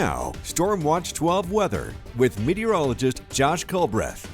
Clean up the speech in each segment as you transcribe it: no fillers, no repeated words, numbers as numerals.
Now, Storm Watch 12 weather with meteorologist Josh Culbreth.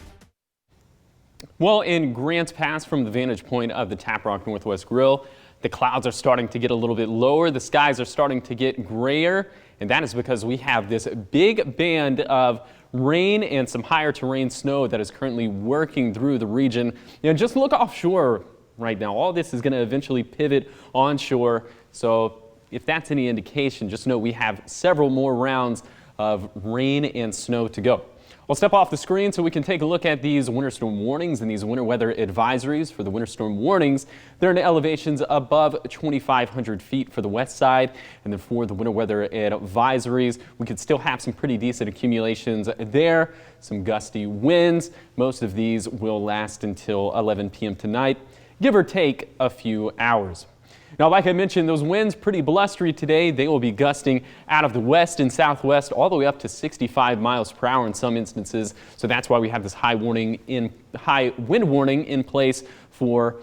Well, in Grants Pass from the vantage point of the Tap Rock Northwest Grill, the clouds are starting to get a little bit lower. The skies are starting to get grayer, and that is because we have this big band of rain and some higher terrain snow that is currently working through the region. Just look offshore right now. All this is going to eventually pivot onshore. So if that's any indication, just know we have several more rounds of rain and snow to go. I'll step off the screen so we can take a look at these winter storm warnings and these winter weather advisories. For the winter storm warnings, they're in elevations above 2,500 feet for the west side. And then for the winter weather advisories, we could still have some pretty decent accumulations there. Some gusty winds. Most of these will last until 11 p.m. tonight, give or take a few hours. Now, like I mentioned, those winds pretty blustery today. They will be gusting out of the west and southwest all the way up to 65 miles per hour in some instances. So that's why we have this high wind warning in place for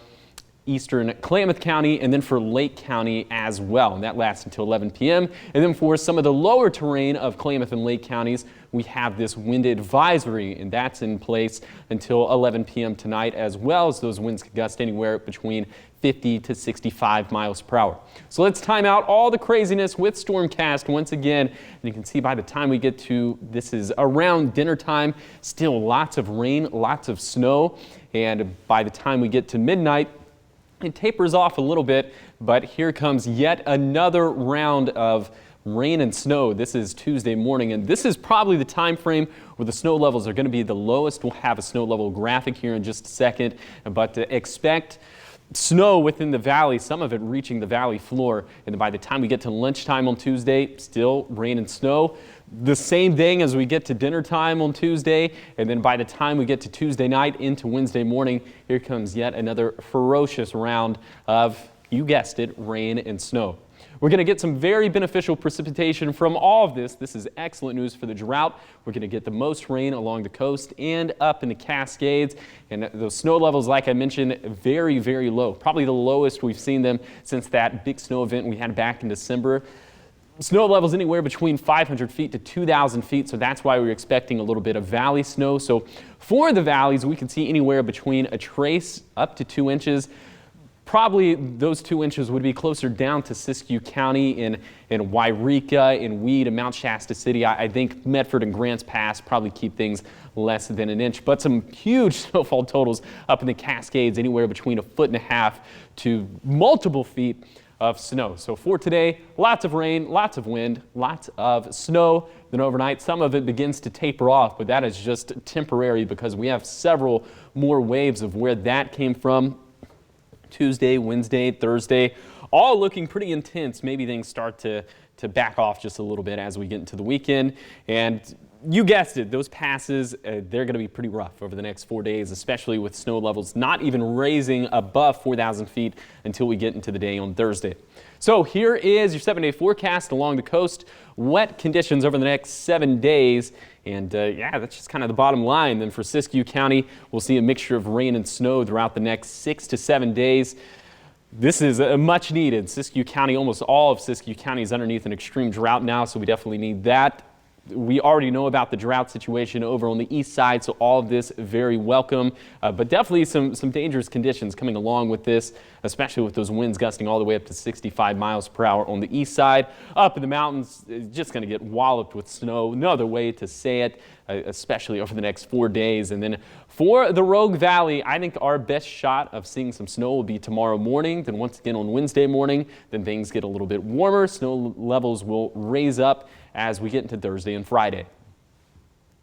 eastern Klamath County and then for Lake County as well. And that lasts until 11 p.m. And then for some of the lower terrain of Klamath and Lake counties, we have this wind advisory, and that's in place until 11 p.m. tonight, as well as those winds could gust anywhere between 50 to 65 miles per hour. So let's time out all the craziness with Stormcast once again. And you can see by the time we get to, this is around dinner time, still lots of rain, lots of snow. And by the time we get to midnight, it tapers off a little bit, but here comes yet another round of rain and snow. This is Tuesday morning, and this is probably the time frame where the snow levels are going to be the lowest. We'll have a snow level graphic here in just a second, but expect snow within the valley, some of it reaching the valley floor. And by the time we get to lunchtime on Tuesday, still rain and snow. The same thing as we get to dinner time on Tuesday. And then by the time we get to Tuesday night into Wednesday morning, here comes yet another ferocious round of, you guessed it, rain and snow. We're going to get some very beneficial precipitation from all of this. This is excellent news for the drought. We're going to get the most rain along the coast and up in the Cascades. And those snow levels, like I mentioned, very, very low. Probably the lowest we've seen them since that big snow event we had back in December. Snow levels anywhere between 500 feet to 2,000 feet, so that's why we're expecting a little bit of valley snow. So for the valleys, we can see anywhere between a trace up to 2 inches. Probably those 2 inches would be closer down to Siskiyou County in Wairika, in Weed, and Mount Shasta City. I think Medford and Grants Pass probably keep things less than an inch, but some huge snowfall totals up in the Cascades, anywhere between 1.5 feet to multiple feet of snow. So for today, lots of rain, lots of wind, lots of snow. Then overnight, some of it begins to taper off, but that is just temporary because we have several more waves of where that came from. Tuesday, Wednesday, Thursday, all looking pretty intense. Maybe things start to back off just a little bit as we get into the weekend. And you guessed it, those passes, they're going to be pretty rough over the next 4 days, especially with snow levels not even raising above 4,000 feet until we get into the day on Thursday. So here is your 7-day forecast along the coast. Wet conditions over the next 7 days. And yeah, that's just kind of the bottom line. Then for Siskiyou County, we'll see a mixture of rain and snow throughout the next 6 to 7 days. This is much needed. Siskiyou County, almost all of Siskiyou County is underneath an extreme drought now, so we definitely need that. We already know about the drought situation over on the east side, so all of this very welcome, but definitely some dangerous conditions coming along with this, especially with those winds gusting all the way up to 65 miles per hour on the east side. Up in the mountains, it's just going to get walloped with snow. No other way to say it, especially over the next 4 days. And then for the Rogue Valley, I think our best shot of seeing some snow will be tomorrow morning. Then once again on Wednesday morning, then things get a little bit warmer. Snow levels will raise up as we get into Thursday and Friday.